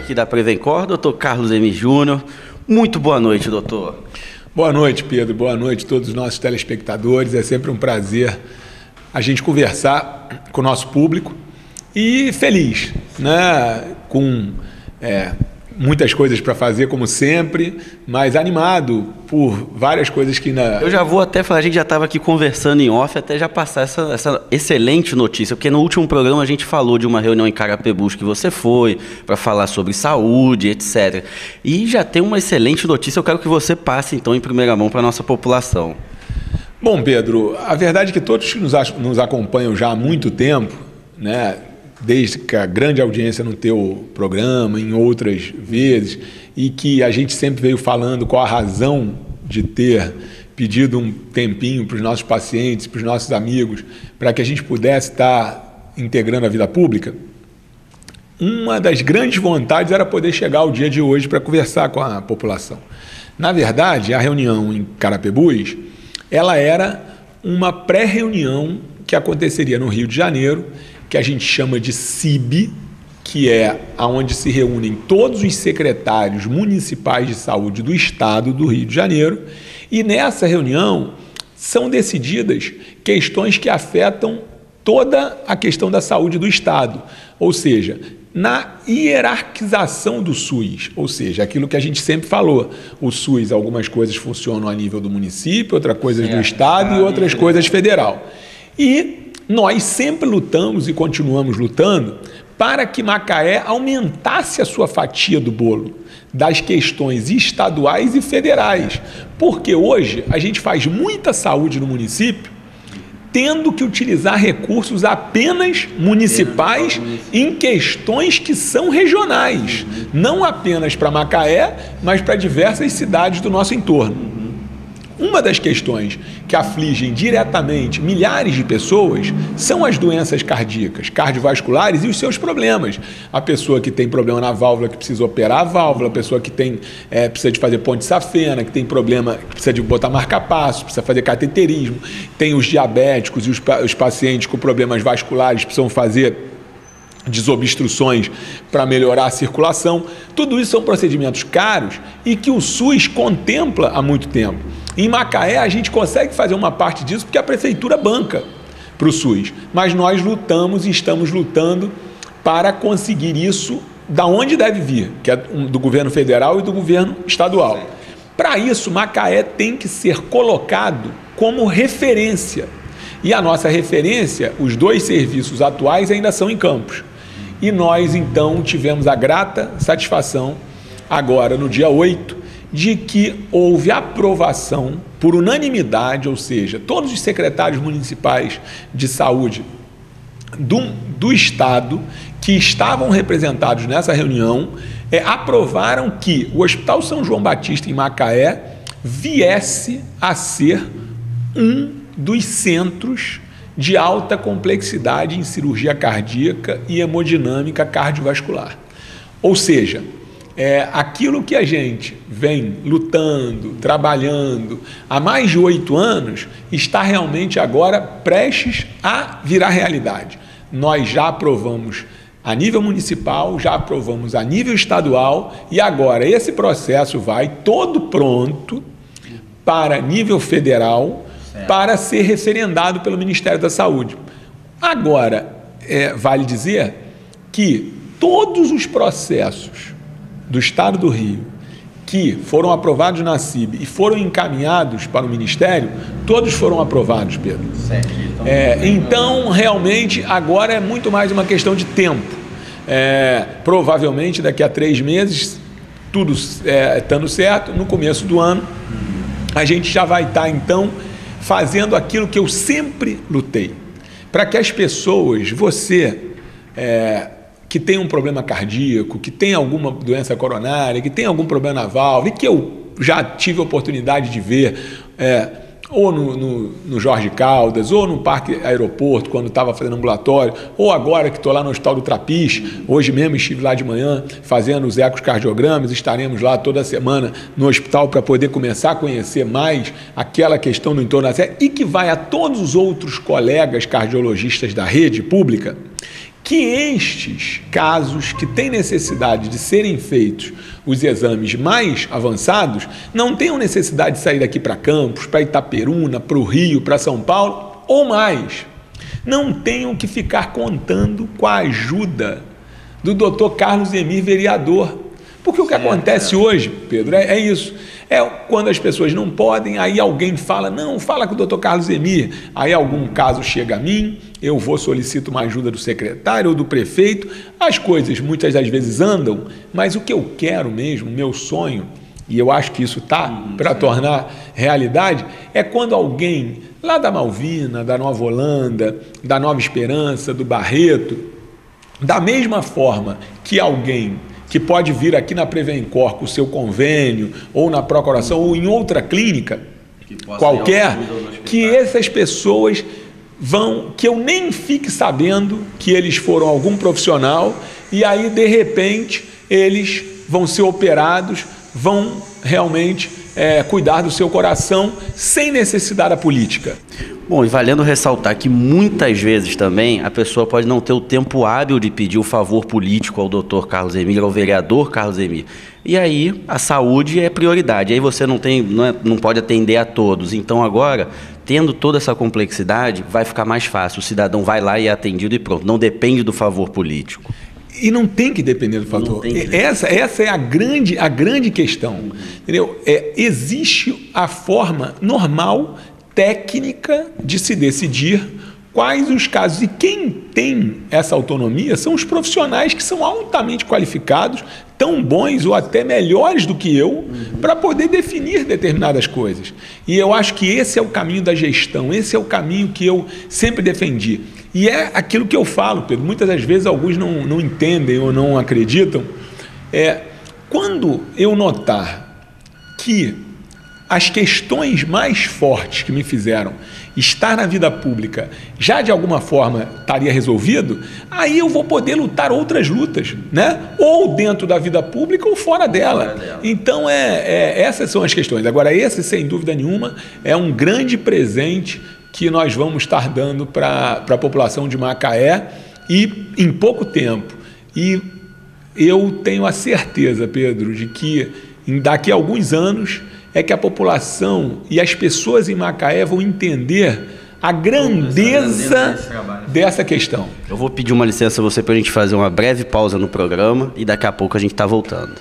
aqui da Prevencor, doutor Carlos M. Júnior. Muito boa noite, doutor. Boa noite, Pedro. Boa noite a todos os nossos telespectadores. É sempre um prazer a gente conversar com o nosso público e feliz, né? Com muitas coisas para fazer, como sempre, mas animado por várias coisas que Eu já vou até falar, a gente já estava aqui conversando em off, até já passar essa excelente notícia, porque no último programa a gente falou de uma reunião em Carapebus que você foi para falar sobre saúde, etc. E já tem uma excelente notícia, eu quero que você passe então em primeira mão para a nossa população. Bom, Pedro, a verdade é que todos que nos acompanham já há muito tempo, né? Desde que a grande audiência no teu programa, em outras vezes, e que a gente sempre veio falando qual a razão de ter pedido um tempinho para os nossos pacientes, para os nossos amigos, para que a gente pudesse estar integrando a vida pública, uma das grandes vontades era poder chegar ao dia de hoje para conversar com a população. Na verdade, a reunião em Carapebus, ela era uma pré-reunião que aconteceria no Rio de Janeiro, que a gente chama de CIB, que é onde se reúnem todos os secretários municipais de saúde do estado do Rio de Janeiro, e nessa reunião são decididas questões que afetam toda a questão da saúde do estado, ou seja, na hierarquização do SUS, ou seja, aquilo que a gente sempre falou, o SUS, algumas coisas funcionam a nível do município, outras coisas do estado e outras coisas federal. E nós sempre lutamos e continuamos lutando para que Macaé aumentasse a sua fatia do bolo das questões estaduais e federais, porque hoje a gente faz muita saúde no município tendo que utilizar recursos apenas municipais em questões que são regionais, não apenas para Macaé, mas para diversas cidades do nosso entorno. Uma das questões que afligem diretamente milhares de pessoas são as doenças cardíacas, cardiovasculares e os seus problemas. A pessoa que tem problema na válvula, que precisa operar a válvula, a pessoa que precisa de fazer ponte safena, que tem problema, que precisa de botar marca-passo, precisa fazer cateterismo, tem os diabéticos e os pacientes com problemas vasculares precisam fazer desobstruções para melhorar a circulação. Tudo isso são procedimentos caros e que o SUS contempla há muito tempo. Em Macaé, a gente consegue fazer uma parte disso porque a prefeitura banca para o SUS. Mas nós lutamos e estamos lutando para conseguir isso da onde deve vir, que é do governo federal e do governo estadual. Para isso, Macaé tem que ser colocado como referência. E a nossa referência, os dois serviços atuais ainda são em Campos. E nós, então, tivemos a grata satisfação, agora no dia 8, de que houve aprovação por unanimidade, ou seja, todos os secretários municipais de saúde do estado que estavam representados nessa reunião aprovaram que o Hospital São João Batista em Macaé viesse a ser um dos centros de alta complexidade em cirurgia cardíaca e hemodinâmica cardiovascular. Ou seja, aquilo que a gente vem lutando, trabalhando há mais de 8 anos, está realmente agora prestes a virar realidade. Nós já aprovamos a nível municipal, já aprovamos a nível estadual e agora esse processo vai todo pronto para nível federal, para ser referendado pelo Ministério da Saúde. Agora, vale dizer que todos os processos do Estado do Rio que foram aprovados na CIB e foram encaminhados para o Ministério, todos foram aprovados, Pedro. Certo. Então, realmente, agora é muito mais uma questão de tempo. Provavelmente, daqui a 3 meses, tudo estando certo, no começo do ano, a gente já vai estar, então, fazendo aquilo que eu sempre lutei, para que as pessoas, você que tem um problema cardíaco, que tem alguma doença coronária, que tem algum problema na válvula, e que eu já tive a oportunidade de ver, ou no Jorge Caldas, ou no Parque Aeroporto, quando estava fazendo ambulatório, ou agora que estou lá no Hospital do Trapiche, hoje mesmo estive lá de manhã fazendo os ecocardiogramas, estaremos lá toda semana no hospital para poder começar a conhecer mais aquela questão do entorno da serra, e que vai a todos os outros colegas cardiologistas da rede pública, que estes casos que têm necessidade de serem feitos os exames mais avançados não tenham necessidade de sair daqui para Campos, para Itaperuna, para o Rio, para São Paulo ou mais. Não tenham que ficar contando com a ajuda do Dr. Carlos Emir, vereador. Porque o que acontece hoje, Pedro, é isso. É quando as pessoas não podem, aí alguém fala, não, fala com o Dr. Carlos Emir. Aí algum caso chega a mim, eu vou, solicito uma ajuda do secretário ou do prefeito. As coisas muitas das vezes andam, mas o que eu quero mesmo, meu sonho, e eu acho que isso está para tornar realidade, é quando alguém lá da Malvina, da Nova Holanda, da Nova Esperança, do Barreto, da mesma forma que alguém que pode vir aqui na Prevencor com o seu convênio, ou na procuração, ou em outra clínica qualquer, que essas pessoas vão, que eu nem fique sabendo que eles foram algum profissional, e aí, de repente, eles vão ser operados, vão realmente cuidar do seu coração, sem necessidade da política. Bom, e valendo ressaltar que muitas vezes também a pessoa pode não ter o tempo hábil de pedir o favor político ao Dr. Carlos Emir, ao vereador Carlos Emir. E aí a saúde é prioridade, aí você não pode atender a todos. Então agora, tendo toda essa complexidade, vai ficar mais fácil. O cidadão vai lá e é atendido e pronto, não depende do favor político. E não tem que depender do fator. Essa é a grande questão. Entendeu? Existe a forma normal, técnica, de se decidir quais os casos. E quem tem essa autonomia são os profissionais que são altamente qualificados, tão bons ou até melhores do que eu, para poder definir determinadas coisas. E eu acho que esse é o caminho da gestão, esse é o caminho que eu sempre defendi. E é aquilo que eu falo, Pedro, muitas das vezes alguns não entendem ou não acreditam. Quando eu notar que as questões mais fortes que me fizeram estar na vida pública já de alguma forma estaria resolvido, aí eu vou poder lutar outras lutas, né? Ou dentro da vida pública ou fora dela. Então, essas são as questões. Agora, esse, sem dúvida nenhuma, é um grande presente que nós vamos estar dando para a população de Macaé e em pouco tempo. E eu tenho a certeza, Pedro, de que daqui a alguns anos é que a população e as pessoas em Macaé vão entender a grandeza dessa questão. Eu vou pedir uma licença a você para a gente fazer uma breve pausa no programa e daqui a pouco a gente está voltando.